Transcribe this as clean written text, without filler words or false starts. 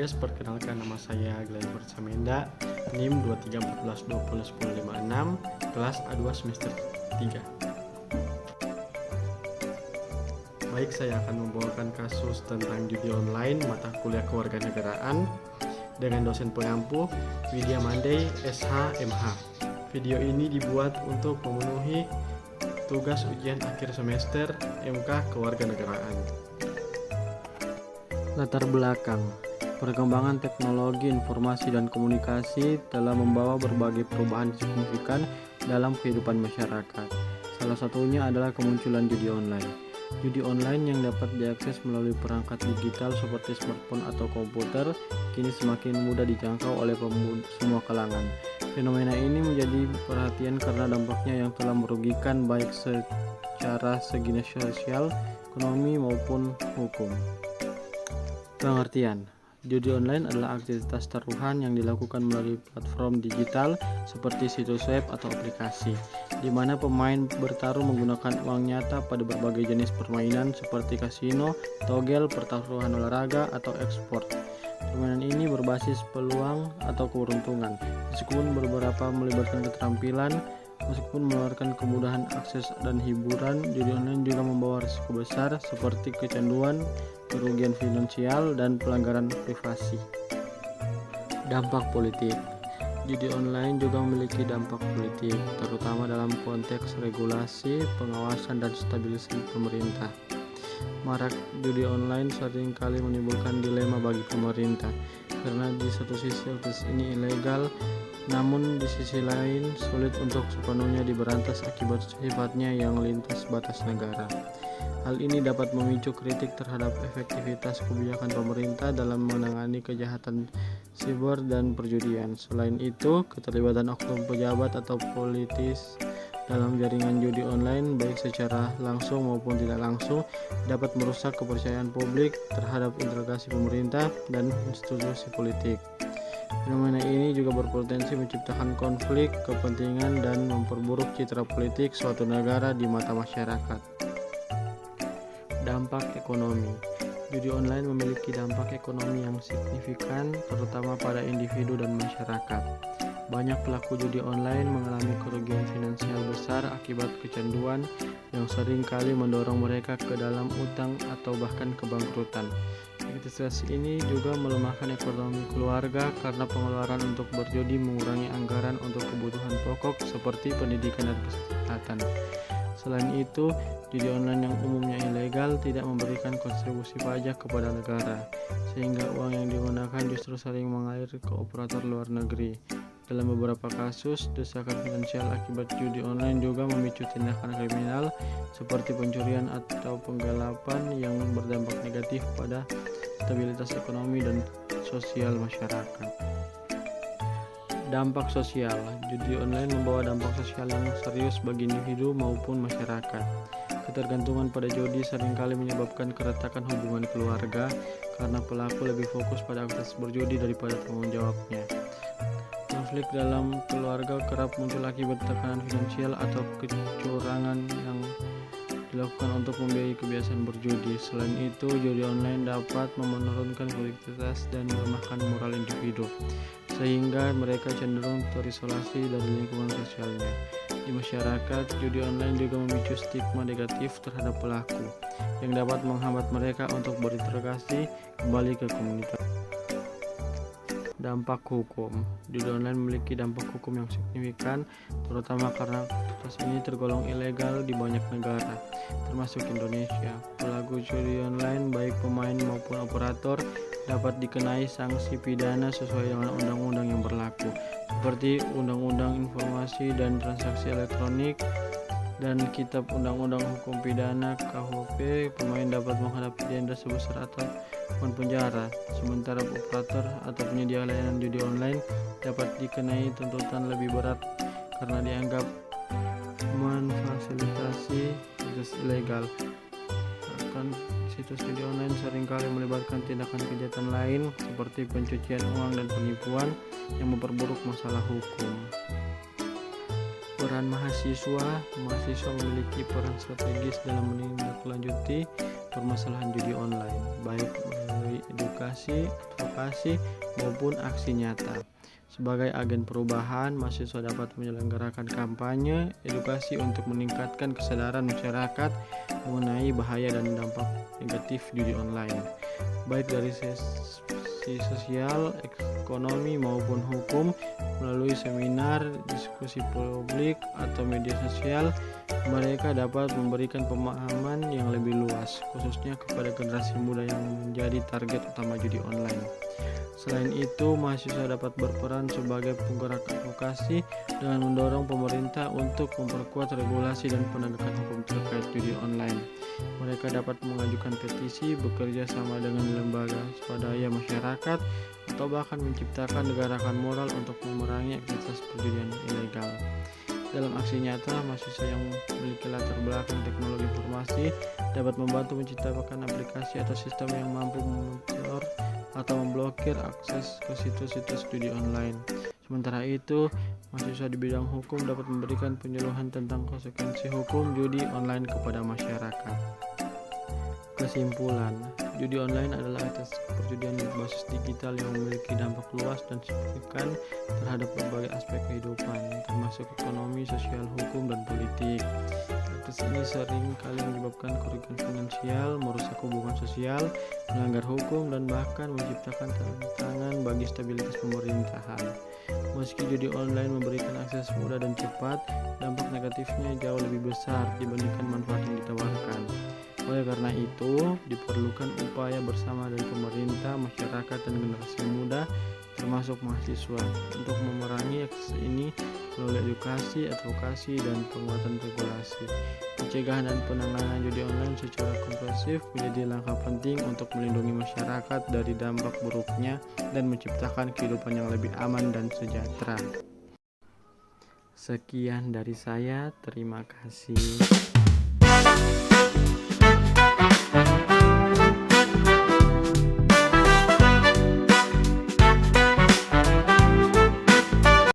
guys, perkenalkan nama saya Glenn Bersamenda, NIM 2314201056, kelas A2 semester 3. Baik, saya akan membawakan kasus tentang judi online mata kuliah kewarganegaraan dengan dosen pengampu Widya Mandey, SH, MH. Video ini dibuat untuk memenuhi tugas ujian akhir semester MK Kewarganegaraan. Latar belakang: perkembangan teknologi informasi dan komunikasi telah membawa berbagai perubahan signifikan dalam kehidupan masyarakat. Salah satunya adalah kemunculan judi online. Judi online yang dapat diakses melalui perangkat digital seperti smartphone atau komputer kini semakin mudah dijangkau oleh semua kalangan. Fenomena ini menjadi perhatian karena dampaknya yang telah merugikan baik secara segi sosial, ekonomi maupun hukum. Pengertian: judi online adalah aktivitas taruhan yang dilakukan melalui platform digital seperti situs web atau aplikasi, di mana pemain bertarung menggunakan uang nyata pada berbagai jenis permainan seperti kasino, togel, pertaruhan olahraga, atau ekspor. Permainan ini berbasis peluang atau keberuntungan, meskipun beberapa melibatkan keterampilan. Meskipun menawarkan kemudahan akses dan hiburan, judi online juga membawa risiko besar seperti kecanduan, kerugian finansial, dan pelanggaran privasi. Dampak politik: judi online juga memiliki dampak politik, terutama dalam konteks regulasi, pengawasan, dan stabilisasi pemerintah. Marak judi online seringkali menimbulkan dilema bagi pemerintah, karena di satu sisi aktivitas ini ilegal, namun di sisi lain sulit untuk sepenuhnya diberantas akibat sifatnya yang lintas batas negara. Hal ini dapat memicu kritik terhadap efektivitas kebijakan pemerintah dalam menangani kejahatan siber dan perjudian. Selain itu, keterlibatan oknum pejabat atau politis dalam jaringan judi online, baik secara langsung maupun tidak langsung, dapat merusak kepercayaan publik terhadap integrasi pemerintah dan institusi politik. Fenomena ini juga berpotensi menciptakan konflik kepentingan dan memperburuk citra politik suatu negara di mata masyarakat. Dampak ekonomi: judi online memiliki dampak ekonomi yang signifikan, terutama pada individu dan masyarakat. Banyak pelaku judi online mengalami kerugian finansial besar akibat kecanduan yang sering kali mendorong mereka ke dalam utang atau bahkan kebangkrutan. Aktivitas ini juga melemahkan ekonomi keluarga karena pengeluaran untuk berjudi mengurangi anggaran untuk kebutuhan pokok seperti pendidikan dan kesehatan. Selain itu, judi online yang umumnya ilegal tidak memberikan kontribusi pajak kepada negara, sehingga uang yang digunakan justru sering mengalir ke operator luar negeri. Dalam beberapa kasus, desakan finansial akibat judi online juga memicu tindakan kriminal seperti pencurian atau penggelapan yang berdampak negatif pada stabilitas ekonomi dan sosial masyarakat. Dampak sosial: judi online membawa dampak sosial yang serius bagi individu maupun masyarakat. Ketergantungan pada judi seringkali menyebabkan keretakan hubungan keluarga karena pelaku lebih fokus pada aktivitas berjudi daripada tanggung jawabnya. Konflik dalam keluarga kerap muncul akibat tekanan finansial atau kecurangan yang dilakukan untuk membiayai kebiasaan berjudi. Selain itu, judi online dapat menurunkan produktivitas dan melemahkan moral individu, sehingga mereka cenderung terisolasi dari lingkungan sosialnya. Di masyarakat, judi online juga memicu stigma negatif terhadap pelaku, yang dapat menghambat mereka untuk berintegrasi kembali ke komunitas. Dampak hukum: judi online memiliki dampak hukum yang signifikan, terutama karena aktivitas ini tergolong ilegal di banyak negara, termasuk Indonesia. Pelaku judi online, baik pemain maupun operator, dapat dikenai sanksi pidana sesuai dengan undang-undang yang berlaku, seperti Undang-Undang Informasi dan Transaksi Elektronik dan Kitab Undang-Undang Hukum Pidana KUHP. Pemain dapat menghadapi denda sebesar atau penjara, sementara operator atau penyedia layanan judi online dapat dikenai tuntutan lebih berat karena dianggap memfasilitasi aktivitas ilegal. Bahkan situs judi online seringkali melibatkan tindakan kejahatan lain seperti pencucian uang dan penipuan yang memperburuk masalah hukum. Peran mahasiswa memiliki peran strategis dalam menindaklanjuti permasalahan judi online, baik melalui edukasi, advokasi, maupun aksi nyata. Sebagai agen perubahan, mahasiswa dapat menyelenggarakan kampanye edukasi untuk meningkatkan kesadaran masyarakat mengenai bahaya dan dampak negatif judi online, baik dari sisi sosial, ekonomi maupun hukum. Melalui seminar, diskusi publik, atau media sosial, mereka dapat memberikan pemahaman yang lebih luas, khususnya kepada generasi muda yang menjadi target utama judi online. Selain itu, mahasiswa dapat berperan sebagai penggerak advokasi dengan mendorong pemerintah untuk memperkuat regulasi dan penegakan hukum terkait judi online. Mereka dapat mengajukan petisi, bekerja sama dengan lembaga swadaya masyarakat, atau bahkan menciptakan gerakan moral untuk memerangi aktivitas perjudian ilegal. Dalam aksi nyata, mahasiswa yang memiliki latar belakang teknologi informasi dapat membantu menciptakan aplikasi atau sistem yang mampu memonitor atau memblokir akses ke situs-situs judi online. Sementara itu, mahasiswa di bidang hukum dapat memberikan penyuluhan tentang konsekuensi hukum judi online kepada masyarakat. Kesimpulan, judi online adalah aktivitas perjudian berbasis digital yang memiliki dampak luas dan signifikan terhadap berbagai aspek kehidupan, termasuk ekonomi, sosial, hukum, dan politik. Aktivitas ini sering kali menyebabkan kerugian finansial, merusak hubungan sosial, melanggar hukum, dan bahkan menciptakan tantangan bagi stabilitas pemerintahan. Meski judi online memberikan akses mudah dan cepat, dampak negatifnya jauh lebih besar dibandingkan manfaat yang ditawarkan. Oleh karena itu, diperlukan upaya bersama dari pemerintah, masyarakat, dan generasi muda, termasuk mahasiswa, untuk memerangi akses ini melalui edukasi, advokasi, dan penguatan regulasi. Pencegahan dan penanganan judi online secara komprehensif menjadi langkah penting untuk melindungi masyarakat dari dampak buruknya dan menciptakan kehidupan yang lebih aman dan sejahtera. Sekian dari saya, terima kasih.